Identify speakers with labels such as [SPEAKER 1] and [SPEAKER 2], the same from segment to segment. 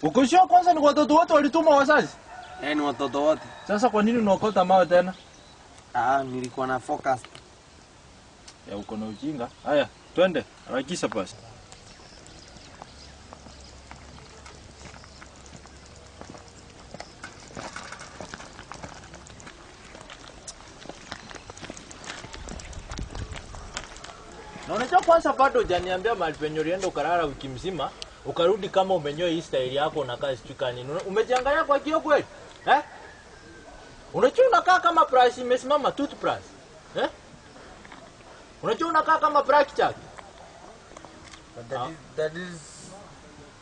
[SPEAKER 1] Uko sure kwanza ni watoto wote walitumwa wazazi?
[SPEAKER 2] Ni watoto wote.
[SPEAKER 1] Sasa kwa nini unaokota mawe tena?
[SPEAKER 2] Nilikuwa na focus.
[SPEAKER 1] Ya uko na ujinga. Haya, twende. Harakisha basi. Na unajua kwanza bado hujaniambia mahali penye ulienda ukalala wiki mzima, ukarudi kama umenyoa hii style yako unakaa sijui nini. Umejiangalia kwa kioo kweli? Unajua unakaa kama brush imesimama toothbrush. Unajua unakaa kama blackjack.
[SPEAKER 2] That is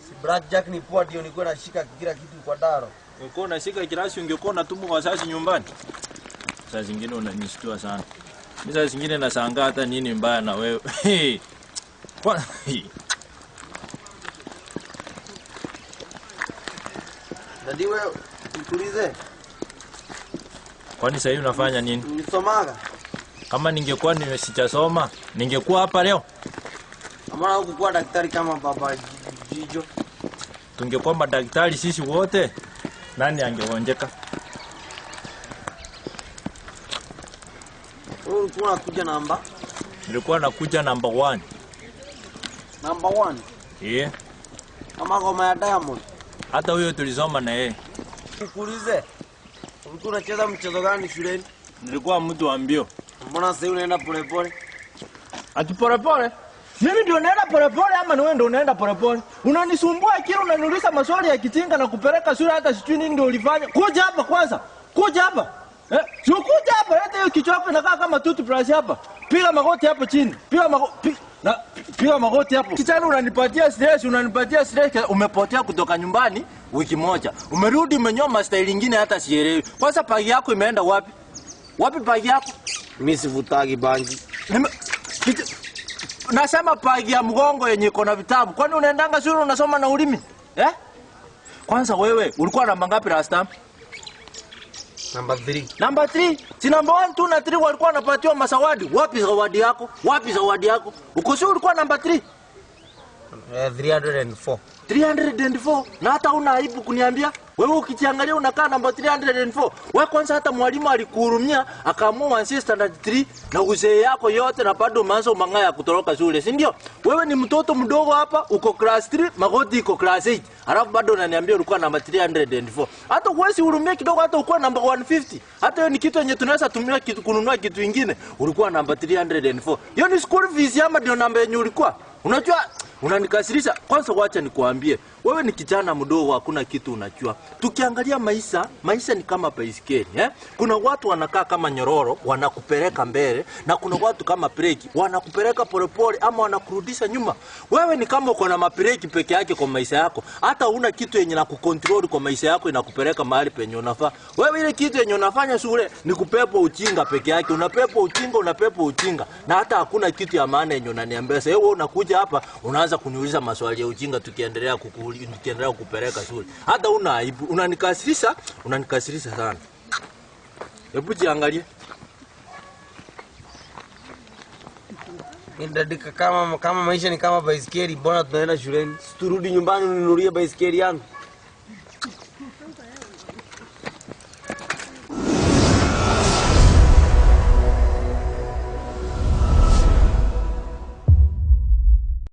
[SPEAKER 2] si blackjack ni poa ndio nilikuwa nashika kila kitu kwa daro.
[SPEAKER 1] Ulikuwa unashika kirasi ungekuwa unatumwa wazazi nyumbani. Saa zingine unanishtua sana. Mimi saa zingine nashangaa hata nini mbaya na wewe. Kwa
[SPEAKER 2] Dadi wewe nikuulize.
[SPEAKER 1] Kwani sasa hivi unafanya nini?
[SPEAKER 2] Nisomaga.
[SPEAKER 1] Kama ningekuwa nimesijasoma, ningekuwa hapa leo.
[SPEAKER 2] Amana hukuwa daktari kama baba Jijo.
[SPEAKER 1] Tungekuwa madaktari sisi wote. Nani angeonjeka?
[SPEAKER 2] Ulikuwa unakuja namba?
[SPEAKER 1] Nilikuwa nakuja number 1.
[SPEAKER 2] Number 1?
[SPEAKER 1] Yeah.
[SPEAKER 2] Kama ngoma ya Diamond.
[SPEAKER 1] Hata huyo tulisoma na yeye.
[SPEAKER 2] Nikuulize. Ulikuwa unacheza mchezo gani shuleni?
[SPEAKER 1] Nilikuwa mtu wa mbio.
[SPEAKER 2] Mbona sasa unaenda pole pole?
[SPEAKER 1] Ati pole pole? Mimi ndio naenda pole pole ama ni wewe ndio unaenda pole pole? Unanisumbua kila unaniuliza maswali ya kijinga na kupeleka shule hata sijui nini ndio ulifanya. Kuja hapa kwanza. Kuja hapa. Sio kuja hapa, hata hiyo kichwa chako inakaa kama toothbrush hapa. Piga magoti hapo chini. Piga magoti hapo. Kichana unanipatia stress, umepotea kutoka nyumbani wiki moja. Umerudi umenyoma style nyingine hata sielewi. Kwanza pagi yako imeenda wapi? Wapi pagi yako?
[SPEAKER 2] Mimi sivutagi bangi.
[SPEAKER 1] Nasema pagi ya mgongo yenye iko na vitabu. Kwani unaendanga shule unasoma na ulimi? Kwanza wewe ulikuwa namba ngapi last time?
[SPEAKER 2] Number 3.
[SPEAKER 1] Number 3. Si number 1, 2 na 3 walikuwa wanapatiwa masawadi. Wapi zawadi yako? Wapi zawadi yako? Uko sure ulikuwa number 3?
[SPEAKER 2] 304.
[SPEAKER 1] 304. Na hata una aibu kuniambia? Wewe ukijiangalia unakaa number 304. Wewe kwanza hata mwalimu alikuhurumia akaamua uanze standard 3 na uzee yako yote na bado umeanza umangaya kutoroka shule, si ndio? Wewe ni mtoto mdogo hapa, uko class 3, magoti iko class 8. Alafu bado unaniambia ulikuwa number 304. Hata uwezi hurumia kidogo hata ukuwa number 150. Hata hiyo ni kitu yenye tunaweza tumia kitu kununua kitu kingine. Ulikuwa number 304. Hiyo ni school fees ama ndio namba yenye ulikuwa? Unajua unanikasirisha. Kwanza wacha nikuambie, wewe ni kijana mdogo hakuna kitu unajua. Tukiangalia maisha ni kama baiskeli, Kuna watu wanakaa kama nyororo, wanakupeleka mbele, na kuna watu kama breki, wanakupeleka polepole ama wanakurudisha nyuma. Wewe ni kama uko na mabreki peke yake kwa maisha yako. Hata huna kitu yenye na kucontrol kwa maisha yako inakupeleka mahali penye unafaa. Wewe ile kitu yenye unafanya shule ni kupepa ujinga peke yake. Unapepa ujinga. Na hata hakuna kitu ya maana yenye unaniambia. Sasa wewe unakuja hapa unaanza kuniuliza maswali ya ujinga tukiendelea kupeleka shule. Hata una aibu, unanikasirisha sana. Hebu jiangalie.
[SPEAKER 2] Ndadika kama maisha ni kama baiskeli, mbona tunaenda shuleni? Turudi nyumbani uninunulie baiskeli yangu.